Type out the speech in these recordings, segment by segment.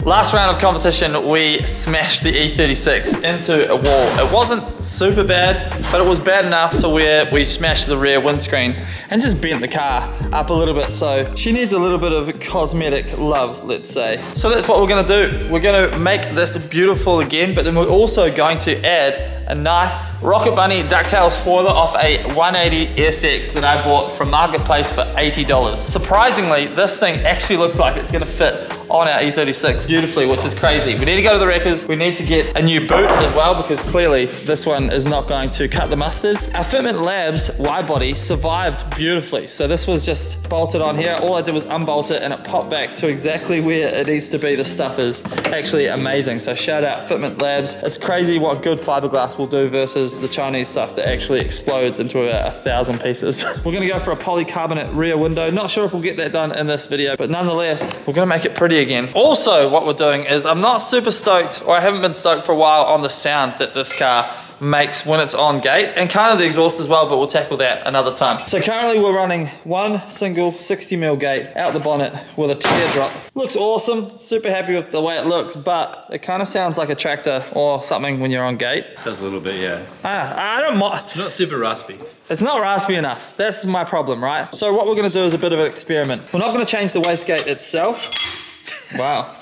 Last round of competition, we smashed the E36 into a wall. It wasn't super bad, but it was bad enough to where we smashed the rear windscreen and just bent the car up a little bit. So she needs a little bit of cosmetic love, let's say. So that's what we're gonna do. We're gonna make this beautiful again, but then we're also going to add a nice Rocket Bunny ducktail spoiler off a 180 SX that I bought from Marketplace for $80. Surprisingly, this thing actually looks like it's gonna fit on our E36 beautifully, which is crazy. We need to go to the wreckers. We need to get a new boot as well, because clearly this one is not going to cut the mustard. Our Fitment Labs wide body survived beautifully. So this was just bolted on here. All I did was unbolt it and it popped back to exactly where it needs to be. The stuff is actually amazing. So shout out Fitment Labs. It's crazy what good fiberglass will do versus the Chinese stuff that actually explodes into about 1,000 pieces. We're gonna go for a polycarbonate rear window. Not sure if we'll get that done in this video, but nonetheless, we're gonna make it pretty again. Also, what we're doing is I'm not super stoked, or I haven't been stoked for a while, on the sound that this car makes when it's on gate, and kind of the exhaust as well, but we'll tackle that another time. So currently we're running one single 60mm gate out the bonnet with a teardrop. Looks awesome, super happy with the way it looks, but it kind of sounds like a tractor or something when you're on gate. It does a little bit, yeah. I don't mind. It's not super raspy. It's not raspy enough. That's my problem, right? So what we're gonna do is a bit of an experiment. We're not gonna change the wastegate itself. Wow.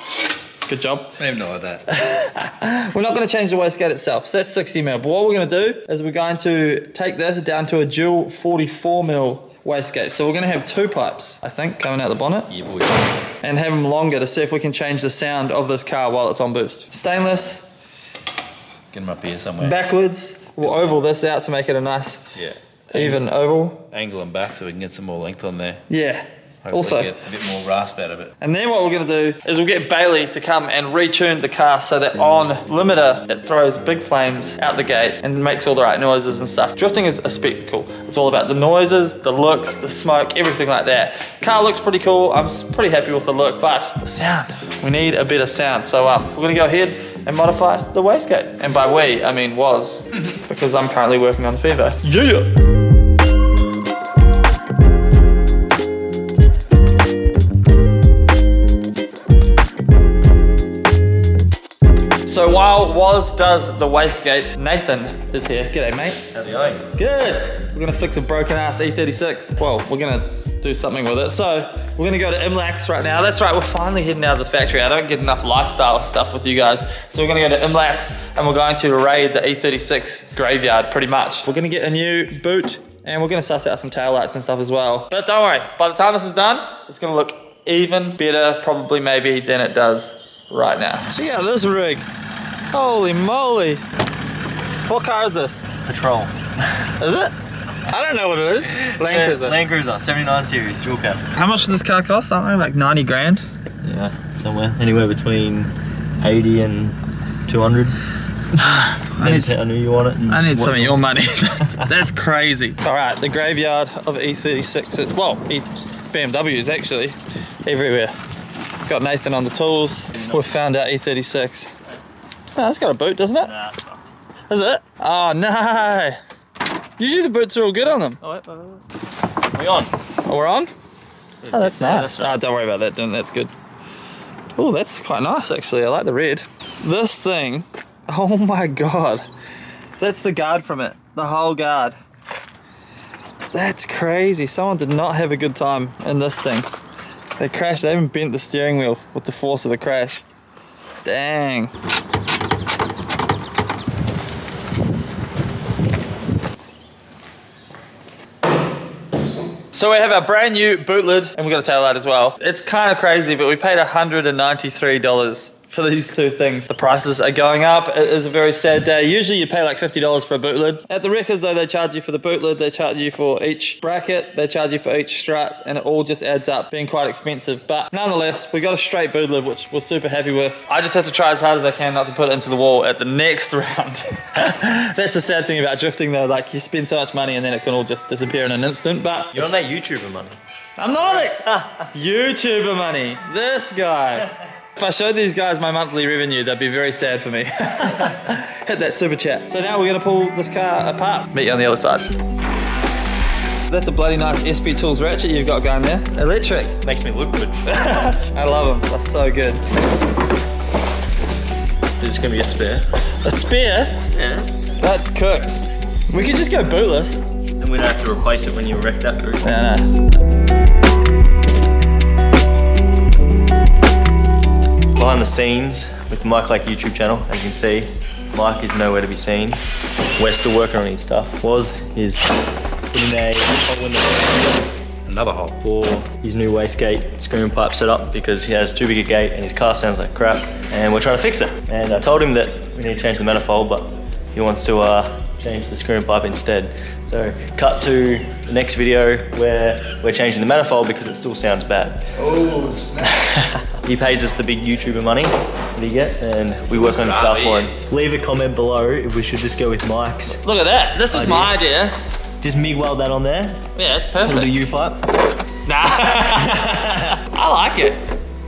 Good job. I didn't even know that. We're not going to change the wastegate itself, so that's 60mm. But what we're going to do is we're going to take this down to a dual 44mm wastegate. So we're going to have two pipes, I think, coming out the bonnet. Yeah, boy. And have them longer to see if we can change the sound of this car while it's on boost. Stainless. Get them up here somewhere. Backwards. We'll oval this out to make it a nice, even oval. Angle them back so we can get some more length on there. Yeah. Hopefully Also get a bit more rasp out of it. And then what we're going to do is we'll get Bailey to come and retune the car so that on limiter it throws big flames out the gate and makes all the right noises and stuff. Drifting is a spectacle. It's all about the noises, the looks, the smoke, everything like that. Car looks pretty cool. I'm pretty happy with the look, but the sound, we need a better sound. So we're going to go ahead and modify the wastegate. And by we, I mean was, because I'm currently working on the Fevo. Yeah! So while Woz does the wastegate, Nathan is here. G'day, mate. How's it going? Good. We're gonna fix a broken ass E36. Well, we're gonna do something with it. So we're gonna go to Imlax right now. That's right, we're finally heading out of the factory. I don't get enough lifestyle stuff with you guys. So we're gonna go to Imlax and we're going to raid the E36 graveyard pretty much. We're gonna get a new boot and we're gonna suss out some taillights and stuff as well. But don't worry, by the time this is done, it's gonna look even better probably maybe than it does right now. Check out this rig. Holy moly. What car is this? Patrol. Is it? I don't know what it is. Land Cruiser. Land Cruiser, 79 series, dual cab. How much does this car cost? I don't know, like 90 grand? Yeah, somewhere. Anywhere between 80 and 200. I knew you want it. I need some of your money. That's crazy. All right, the graveyard of E36s, well, BMWs actually, everywhere. Got Nathan on the tools. We've found our E36. Oh, it's got a boot, doesn't it? Nah, it's not. Is it? Oh, no. Usually the boots are all good on them. Oh, wait. Are we on? Oh, we're on? Oh, that's nice. Oh, don't worry about that, Dan. That's good. Oh, that's quite nice, actually. I like the red. This thing, oh my God. That's the guard from it. The whole guard. That's crazy. Someone did not have a good time in this thing. They crashed. They even bent the steering wheel with the force of the crash. Dang. So we have our brand new boot lid and we've got a tail light as well. It's kind of crazy, but we paid $193 for these two things. The prices are going up. It is a very sad day. Usually you pay like $50 for a boot lid. At the wreckers though, they charge you for the boot lid, they charge you for each bracket, they charge you for each strut, and it all just adds up being quite expensive. But nonetheless, we got a straight boot lid, which we're super happy with. I just have to try as hard as I can not to put it into the wall at the next round. That's the sad thing about drifting though, like you spend so much money and then it can all just disappear in an instant. But You're on that YouTuber money. I'm not on it. YouTuber money. This guy. If I showed these guys my monthly revenue, they'd be very sad for me. Hit that super chat. So now we're gonna pull this car apart. Meet you on the other side. That's a bloody nice SP Tools ratchet you've got going there. Electric. Makes me look good. I love them, they're so good. it's gonna be a spare. A spare? Yeah. That's cooked. We could just go bootless. And we don't have to replace it when you wreck that boot. Yeah, no. Behind the scenes with the Mike Like YouTube channel, as you can see, Mike is nowhere to be seen. We're still working on his stuff. Is putting a hole in the Another hole. for his new wastegate screaming pipe setup because he has too big a gate and his car sounds like crap, and we're trying to fix it. And I told him that we need to change the manifold, but he wants to change the screaming pipe instead. So cut to the next video where we're changing the manifold because it still sounds bad. Oh, snap. He pays us the big YouTuber money that he gets, and we work on his car for him. Leave a comment below if we should just go with Mike's. Look at that. This is my idea. Just MIG weld that on there. Yeah, it's Little perfect. U-pipe. Nah. I like it.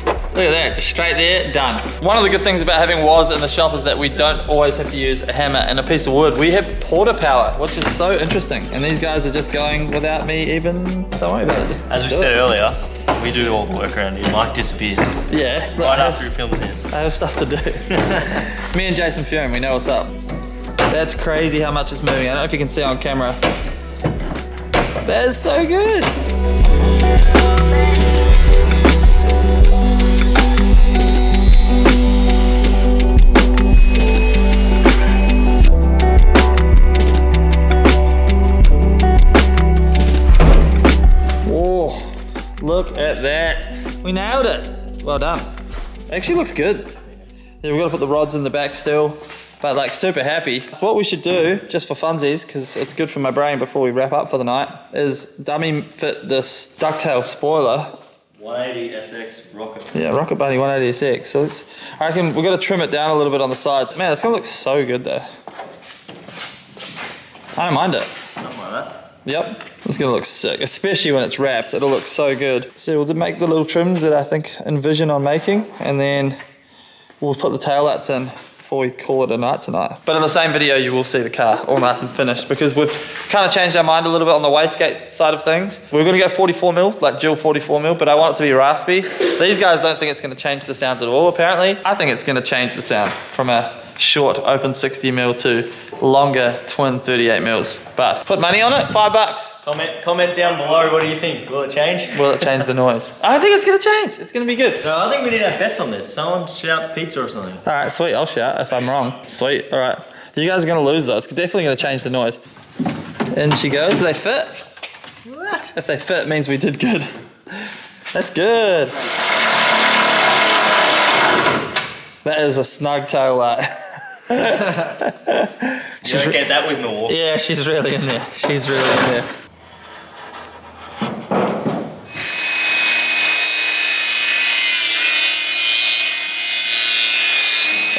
Look at that, just straight there, done. One of the good things about having WOS in the shop is that we don't always have to use a hammer and a piece of wood. We have porter power, which is so interesting. And these guys are just going without me even, don't worry about it. Just As we do said it. earlier, we do all the work around here. Mike disappeared Yeah. right after he filmed this. I have stuff to do. Me and Jason Furin, we know what's up. That's crazy how much it's moving. I don't know if you can see on camera. That is so good. Whoa, look at that. We nailed it. Well done. Actually looks good. Yeah, we've got to put the rods in the back still. But like super happy. So what we should do, just for funsies, because it's good for my brain before we wrap up for the night, is dummy fit this ducktail spoiler. 180 SX Rocket. Yeah, Rocket Bunny 180SX. So I reckon we've got to trim it down a little bit on the sides. Man, it's gonna look so good though. I don't mind it. Something like that. Yep, it's gonna look sick, especially when it's wrapped. It'll look so good. So we'll make the little trims that I think envision on making, and then we'll put the tail lights in before we call it a night tonight. But in the same video, you will see the car all nice and finished because we've kind of changed our mind a little bit on the wastegate side of things. We're gonna go 44mm, like dual 44mm, but I want it to be raspy. These guys don't think it's gonna change the sound at all, apparently. I think it's gonna change the sound from a short open 60mm to longer twin 38mm. But put money on it, $5. Comment down below, what do you think? Will it change? Will it change the noise? I don't think it's gonna change. It's gonna be good. No, I think we need to have bets on this. Someone shouts pizza or something. All right, sweet, I'll shout if I'm wrong. Sweet, all right. You guys are gonna lose though. It's definitely gonna change the noise. In she goes, do they fit? What? If they fit, it means we did good. That's good. That is a snug tail light. You don't get that with Milwaukee. Yeah, she's really in there. She's really in there.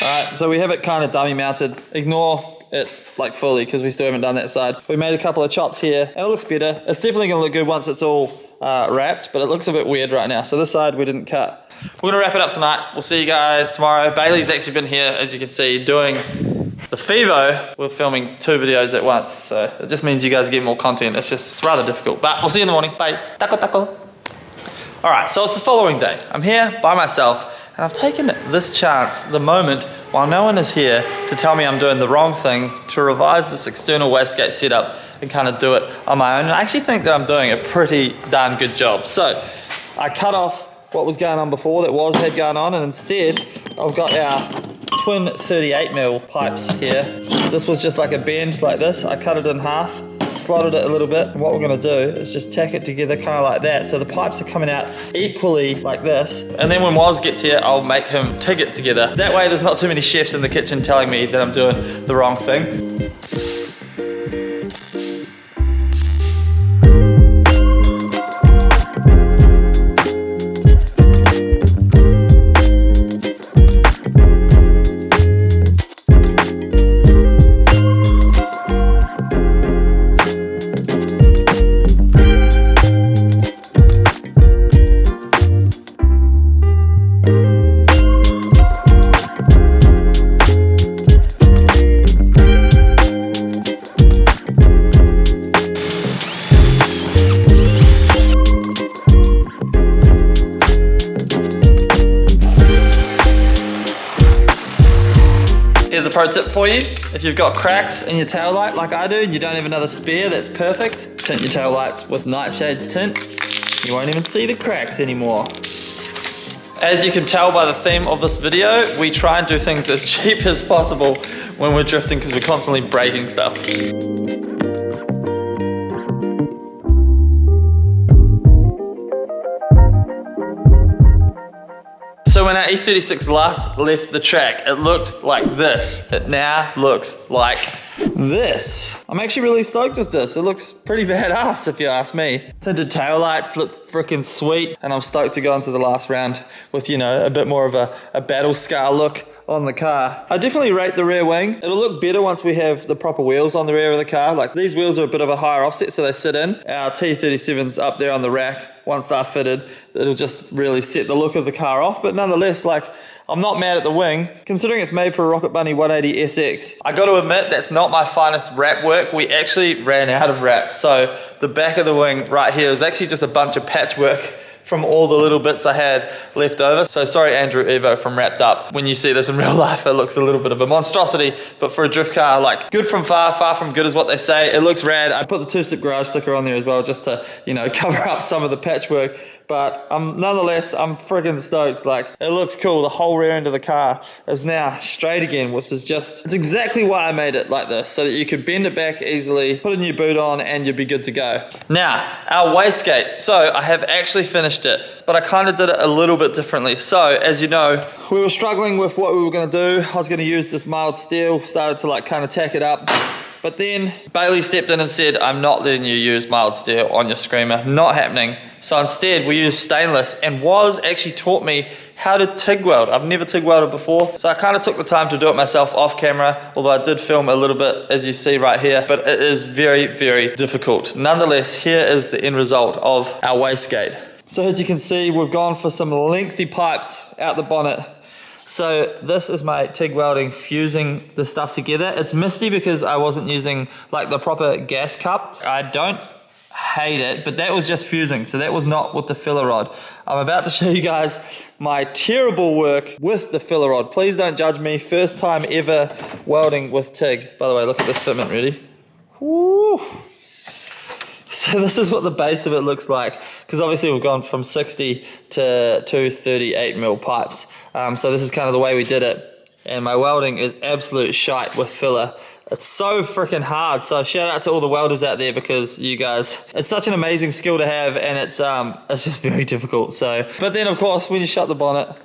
Alright, so we have it kind of dummy mounted. Ignore it like fully because we still haven't done that side. We made a couple of chops here and it looks better. It's definitely going to look good once it's all wrapped, but it looks a bit weird right now. So this side we didn't cut. We're going to wrap it up tonight. We'll see you guys tomorrow. Bailey's actually been here, as you can see, doing the Fivo. We're filming 2 videos at once, so it just means you guys get more content. It's rather difficult, but we'll see you in the morning. Bye. Taco, taco. All right, so it's the following day. I'm here by myself, and I've taken this chance, the moment, while no one is here, to tell me I'm doing the wrong thing, to revise this external wastegate setup and kind of do it on my own. And I actually think that I'm doing a pretty darn good job. So I cut off what was going on before that had going on, and instead I've got our twin 38mm pipes here. This was just like a bend like this. I cut it in half, slotted it a little bit, and what we're gonna do is just tack it together kind of like that. So the pipes are coming out equally like this. And then when Woz gets here, I'll make him TIG it together. That way there's not too many chefs in the kitchen telling me that I'm doing the wrong thing. Here's a pro tip for you. If you've got cracks in your tail light like I do and you don't have another spare that's perfect, tint your tail lights with Nightshades tint. You won't even see the cracks anymore. As you can tell by the theme of this video, we try and do things as cheap as possible when we're drifting because we're constantly breaking stuff. So when our E36 last left the track, it looked like this. It now looks like this. I'm actually really stoked with this. It looks pretty badass if you ask me. Tinted taillights look freaking sweet, and I'm stoked to go into the last round with, you know, a bit more of a battle scar look on the car. I definitely rate the rear wing. It'll look better once we have the proper wheels on the rear of the car. Like, these wheels are a bit of a higher offset, so they sit in. Our T37's up there on the rack. Once they're fitted, it'll just really set the look of the car off. But nonetheless, like, I'm not mad at the wing, considering it's made for a Rocket Bunny 180 SX. I got to admit, that's not my finest wrap work. We actually ran out of wrap. So the back of the wing right here is actually just a bunch of patchwork from all the little bits I had left over. So sorry, Andrew Evo from Wrapped Up. When you see this in real life, it looks a little bit of a monstrosity, but for a drift car, like, good from far, far from good is what they say. It looks rad. I put the two-step garage sticker on there as well, just to, you know, cover up some of the patchwork. But nonetheless, I'm freaking stoked. Like, it looks cool. The whole rear end of the car is now straight again, which is just, it's exactly why I made it like this, so that you could bend it back easily, put a new boot on, and you'd be good to go. Now, our wastegate. So I have actually finished it, but I kind of did it a little bit differently. So, as you know, we were struggling with what we were gonna do. I was gonna use this mild steel, started to like kind of tack it up. But then Bailey stepped in and said, I'm not letting you use mild steel on your Screamer, not happening. So instead we used stainless, and Woz actually taught me how to TIG weld. I've never TIG welded before, so I kind of took the time to do it myself off camera, although I did film a little bit, as you see right here, but it is very, very difficult. Nonetheless, here is the end result of our wastegate. So as you can see, we've gone for some lengthy pipes out the bonnet. So this is my TIG welding fusing the stuff together. It's misty because I wasn't using like the proper gas cup. I don't hate it, but that was just fusing, so that was not with the filler rod. I'm about to show you guys my terrible work with the filler rod. Please don't judge me. First time ever welding with TIG. By the way, look at this fitment, ready? Woo! So this is what the base of it looks like, because obviously we've gone from 60 to 238mm pipes. So this is kind of the way we did it. And my welding is absolute shite with filler. It's so freaking hard. So shout out to all the welders out there, because you guys, it's such an amazing skill to have, and it's just very difficult. So, but then of course, when you shut the bonnet,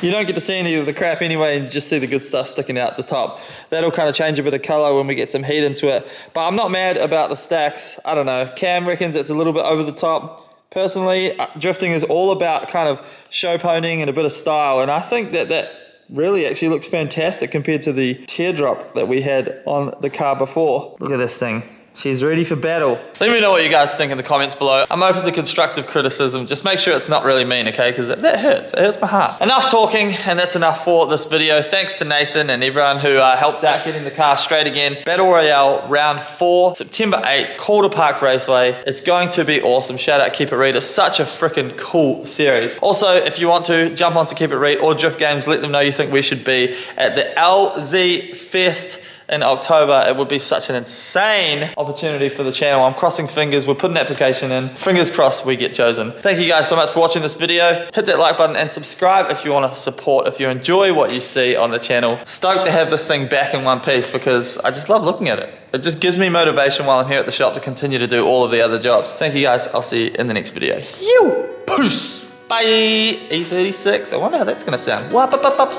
you don't get to see any of the crap anyway, and just see the good stuff sticking out the top. That'll kind of change a bit of color when we get some heat into it. But I'm not mad about the stacks. I don't know. Cam reckons it's a little bit over the top. Personally, drifting is all about kind of show poning and a bit of style, and I think that really actually looks fantastic compared to the teardrop that we had on the car before. Look at this thing. She's ready for battle. Let me know what you guys think in the comments below. I'm open to constructive criticism. Just make sure it's not really mean, okay? Because that hurts. It hurts my heart. Enough talking, and that's enough for this video. Thanks to Nathan and everyone who helped out getting the car straight again. Battle Royale Round 4, September 8th, Calder Park Raceway. It's going to be awesome. Shout out Keep It Read. It's such a freaking cool series. Also, if you want to jump onto Keep It Read or Drift Games, let them know you think we should be at the LZ Fest in October. It would be such an insane opportunity for the channel. I'm crossing fingers. We're putting an application in. Fingers crossed we get chosen. Thank you guys so much for watching this video. Hit that like button and subscribe if you want to support, if you enjoy what you see on the channel. Stoked to have this thing back in one piece, because I just love looking at it. It just gives me motivation while I'm here at the shop to continue to do all of the other jobs. Thank you guys. I'll see you in the next video. Peace. Bye. E36. I wonder how that's going to sound. Wap, up, up, up,